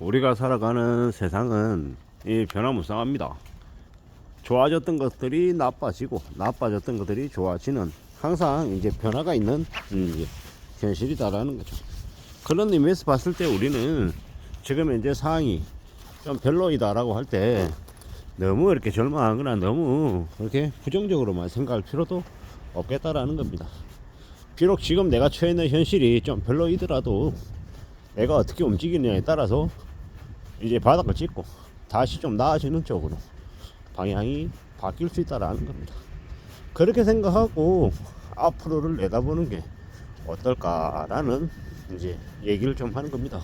우리가 살아가는 세상은 이 변화무쌍합니다. 좋아졌던 것들이 나빠지고 나빠졌던 것들이 좋아지는 항상 이제 변화가 있는 이제 현실이다라는 거죠. 그런 의미에서 봤을 때 우리는 지금 현재 상황이 좀 별로이다라고 할 때 너무 이렇게 절망하거나 너무 그렇게 부정적으로만 생각할 필요도 없겠다라는 겁니다. 비록 지금 내가 처해 있는 현실이 좀 별로이더라도 내가 어떻게 움직이느냐에 따라서 이제 바닥을 찍고 다시 좀 나아지는 쪽으로 방향이 바뀔 수 있다라는 겁니다. 그렇게 생각하고 앞으로를 내다보는 게 어떨까라는 이제 얘기를 좀 하는 겁니다.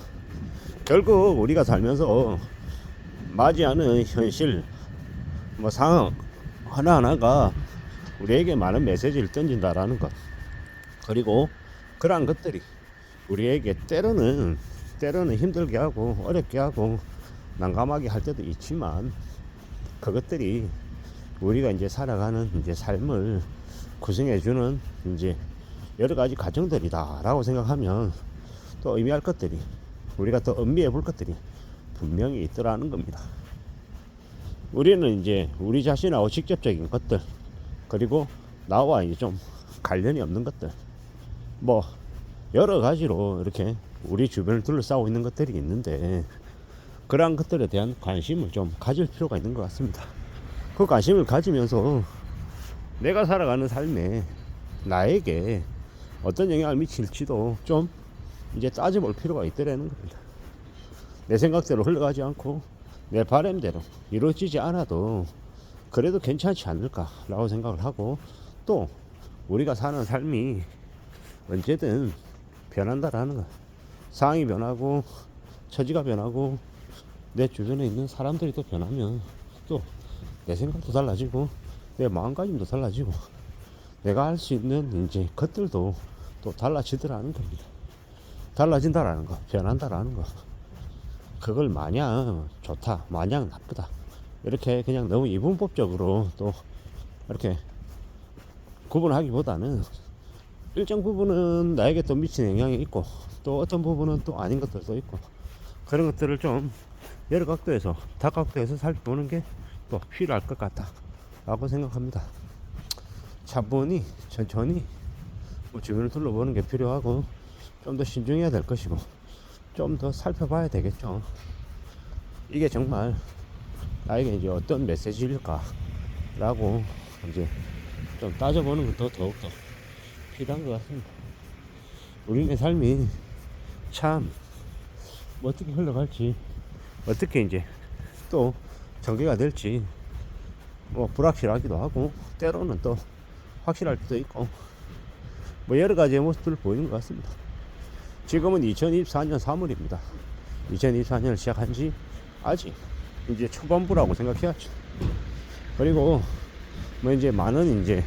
결국 우리가 살면서 맞이하는 현실 상황 하나하나가 우리에게 많은 메시지를 던진다라는 것, 그리고 그러한 것들이 우리에게 때로는 힘들게 하고 어렵게 하고 난감하게 할 때도 있지만, 그것들이 우리가 이제 살아가는 이제 삶을 구성해주는 이제 여러 가지 과정들이다라고 생각하면 또 의미할 것들이, 우리가 또 음미해 볼 것들이 분명히 있더라는 겁니다. 우리는 이제 우리 자신하고 직접적인 것들, 그리고 나와 이제 좀 관련이 없는 것들, 여러 가지로 이렇게 우리 주변을 둘러싸고 있는 것들이 있는데, 그러한 것들에 대한 관심을 좀 가질 필요가 있는 것 같습니다. 그 관심을 가지면서 내가 살아가는 삶에 나에게 어떤 영향을 미칠지도 좀 이제 따져볼 필요가 있더라는 겁니다. 내 생각대로 흘러가지 않고 내 바람대로 이루어지지 않아도 그래도 괜찮지 않을까라고 생각을 하고, 또 우리가 사는 삶이 언제든 변한다라는 거, 상황이 변하고 처지가 변하고 내 주변에 있는 사람들이 또 변하면 또 내 생각도 달라지고 내 마음가짐도 달라지고 내가 할 수 있는 이제 것들도 또 달라지더라는 겁니다. 달라진다라는 거, 변한다라는 거, 그걸 마냥 좋다, 마냥 나쁘다 이렇게 그냥 너무 이분법적으로 또 이렇게 구분하기보다는 일정 부분은 나에게 또 미치는 영향이 있고 또 어떤 부분은 또 아닌 것들도 있고, 그런 것들을 좀 여러 각도에서 다각도에서 살펴보는 게 또 필요할 것 같다 라고 생각합니다. 차분히 천천히 주변을 둘러보는 게 필요하고, 좀 더 신중해야 될 것이고 좀 더 살펴봐야 되겠죠. 이게 정말 나에게 이제 어떤 메시지일까 라고 이제 좀 따져보는 것도 더욱더 필요한 것 같습니다. 우리의 삶이 참 어떻게 흘러갈지, 어떻게 이제 또 전개가 될지 불확실하기도 하고, 때로는 또 확실할 때도 있고 여러 가지의 모습들을 보이는 것 같습니다. 지금은 2024년 3월입니다. 2024년을 시작한 지 아직 이제 초반부라고 생각해야죠. 그리고 이제 많은 이제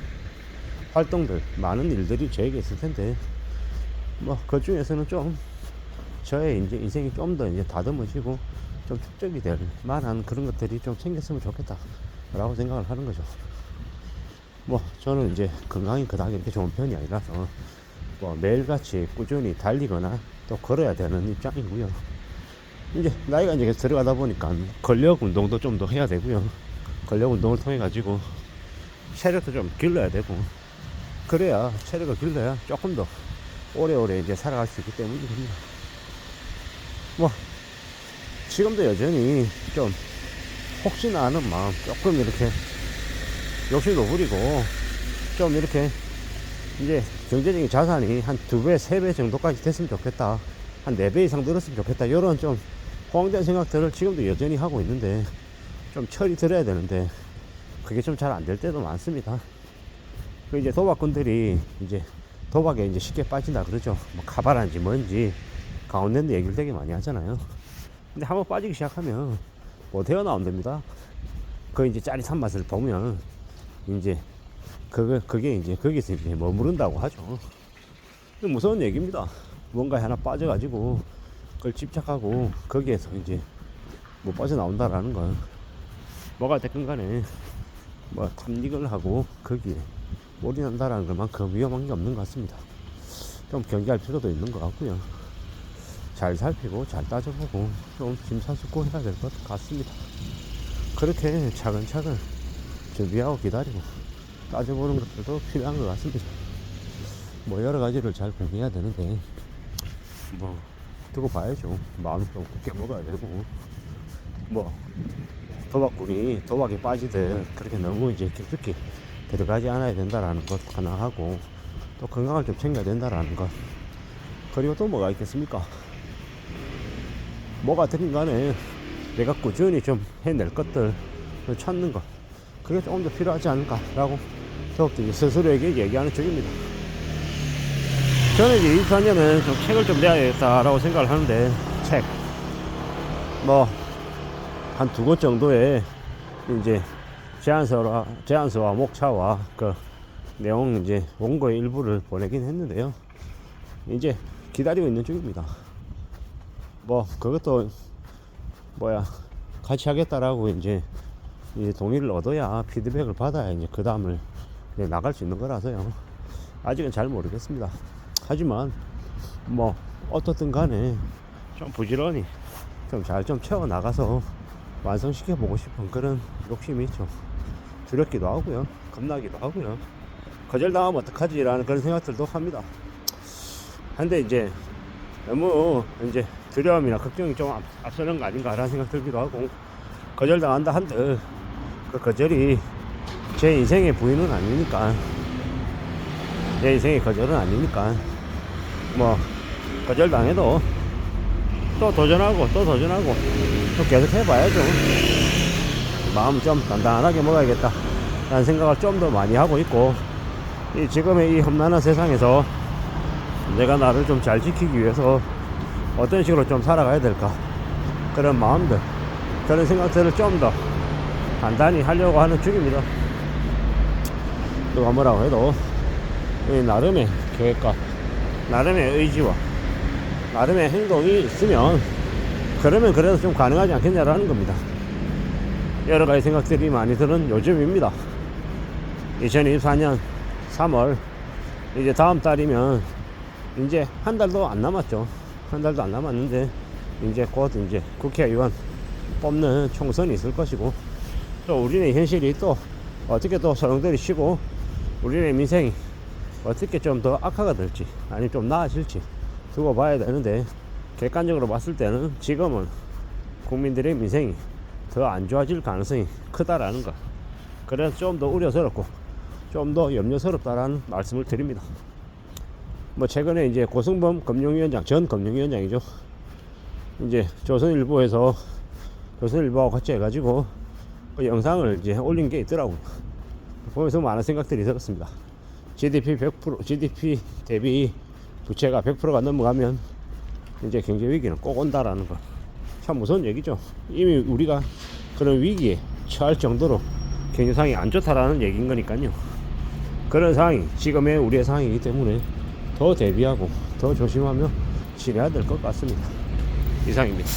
활동들, 많은 일들이 저에게 있을 텐데, 그 중에서는 좀 저의 이제 인생이 좀 더 이제 다듬어지고 좀 축적이 될 만한 그런 것들이 좀 생겼으면 좋겠다 라고 생각을 하는 거죠. 저는 이제 건강이 그닥 이렇게 좋은 편이 아니라서 매일같이 꾸준히 달리거나 또 걸어야 되는 입장이고요. 이제 나이가 이제 들어가다 보니까 근력 운동도 좀 더 해야 되고요. 근력 운동을 통해 가지고 체력도 좀 길러야 되고, 그래야 체력을 길러야 조금 더 오래오래 이제 살아갈 수 있기 때문입니다. 지금도 여전히 좀 혹시나 하는 마음, 조금 이렇게 욕심도 부리고 좀 이렇게 이제 경제적인 자산이 한 2배, 3배 정도까지 됐으면 좋겠다, 한 4배 이상 늘었으면 좋겠다, 이런 좀 호황된 생각들을 지금도 여전히 하고 있는데, 좀 철이 들어야 되는데 그게 좀 잘 안 될 때도 많습니다. 그 이제 도박꾼들이 이제 도박에 이제 쉽게 빠진다 그러죠. 카바란지 뭔지 강원랜드 얘기를 되게 많이 하잖아요. 근데 한번 빠지기 시작하면 못 헤어나온답니다. 그 이제 짜릿한 맛을 보면 이제 그게 이제 거기서 이제 머무른다고 하죠. 무서운 얘기입니다. 뭔가에 하나 빠져가지고 그걸 집착하고 거기에서 이제 못 빠져나온다라는 건, 뭐가 됐건 간에 탐닉을 하고 거기에 올인한다라는 것만큼 위험한 게 없는 것 같습니다. 좀 경계할 필요도 있는 것 같고요. 잘 살피고 잘 따져보고 좀 심사숙고해야 될 것 같습니다. 그렇게 차근차근 준비하고 기다리고 따져보는 것들도 필요한 것 같습니다. 뭐 여러 가지를 잘 고민해야 되는데 뭐 두고 봐야죠. 마음이 좀 굳게 먹어야 되고 뭐 도박꾼이 도박에 빠지듯 그렇게 너무 이제 깊숙이 들어가지 않아야 된다라는 것 하나 하고 또 건강을 좀 챙겨야 된다라는 것 그리고 또 뭐가 있겠습니까? 뭐가 되든 간에 내가 꾸준히 좀 해낼 것들을 찾는 것 그게 조금 더 필요하지 않을까라고 더욱더 스스로에게 얘기하는 중입니다. 저는 이제 24년은 좀 책을 좀 내야겠다라고 생각을 하는데 책 뭐 한 2권 정도의 이제 제안서와 목차와 그 내용 이제 원고의 일부를 보내긴 했는데요. 이제 기다리고 있는 중입니다. 뭐 그것도 같이 하겠다라고 이제 동의를 얻어야 피드백을 받아야 이제 그 다음을 나갈 수 있는 거라서요. 아직은 잘 모르겠습니다. 하지만 뭐 어떻든 간에 좀 부지런히 좀 잘 좀 채워 나가서 완성시켜 보고 싶은 그런 욕심이 있죠. 두렵기도 하고요, 겁나기도 하고요, 거절당하면 어떡하지라는 그런 생각들도 합니다. 근데 이제 너무 이제 두려움이나 걱정이 좀 앞서는 거 아닌가라는 생각 들기도 하고, 거절당한다 한들 그 거절이 제 인생의 부인은 아니니까, 제 인생의 거절은 아니니까 뭐 거절당해도 또 도전하고 또 계속 해봐야죠. 마음 좀 단단하게 먹어야겠다 라는 생각을 좀 더 많이 하고 있고, 이 지금의 이 험난한 세상에서 내가 나를 좀 잘 지키기 위해서 어떤 식으로 좀 살아가야 될까, 그런 마음들, 그런 생각들을 좀 더 단단히 하려고 하는 중입니다. 누가 뭐라고 해도 나름의 계획과 나름의 의지와 나름의 행동이 있으면 그러면 그래도 좀 가능하지 않겠냐라는 겁니다. 여러 가지 생각들이 많이 드는 요즘입니다. 2024년 3월 이제 다음 달이면 이제 한 달도 안 남았죠. 한 달도 안 남았는데 이제 곧 이제 국회의원 뽑는 총선이 있을 것이고, 또 우리네 현실이 또 어떻게 또 소용돌이 치고 우리네 민생이 어떻게 좀 더 악화가 될지 아니면 좀 나아질지 두고 봐야 되는데, 객관적으로 봤을 때는 지금은 국민들의 민생이 더 안 좋아질 가능성이 크다라는 것, 그래서 좀 더 우려스럽고 좀 더 염려스럽다라는 말씀을 드립니다. 뭐 최근에 이제 고승범 금융위원장, 전 금융위원장이죠, 이제 조선일보하고 같이 해가지고 그 영상을 이제 올린 게 있더라고요. 보면서 많은 생각들이 들었습니다. GDP 100%, GDP 대비 부채가 100%가 넘어가면 이제 경제 위기는 꼭 온다라는 거, 참 무서운 얘기죠. 이미 우리가 그런 위기에 처할 정도로 경제 상황이 안 좋다라는 얘기인 거니까요. 그런 상황이 지금의 우리의 상황이기 때문에 더 대비하고 더 조심하며 지내야 될 것 같습니다. 이상입니다.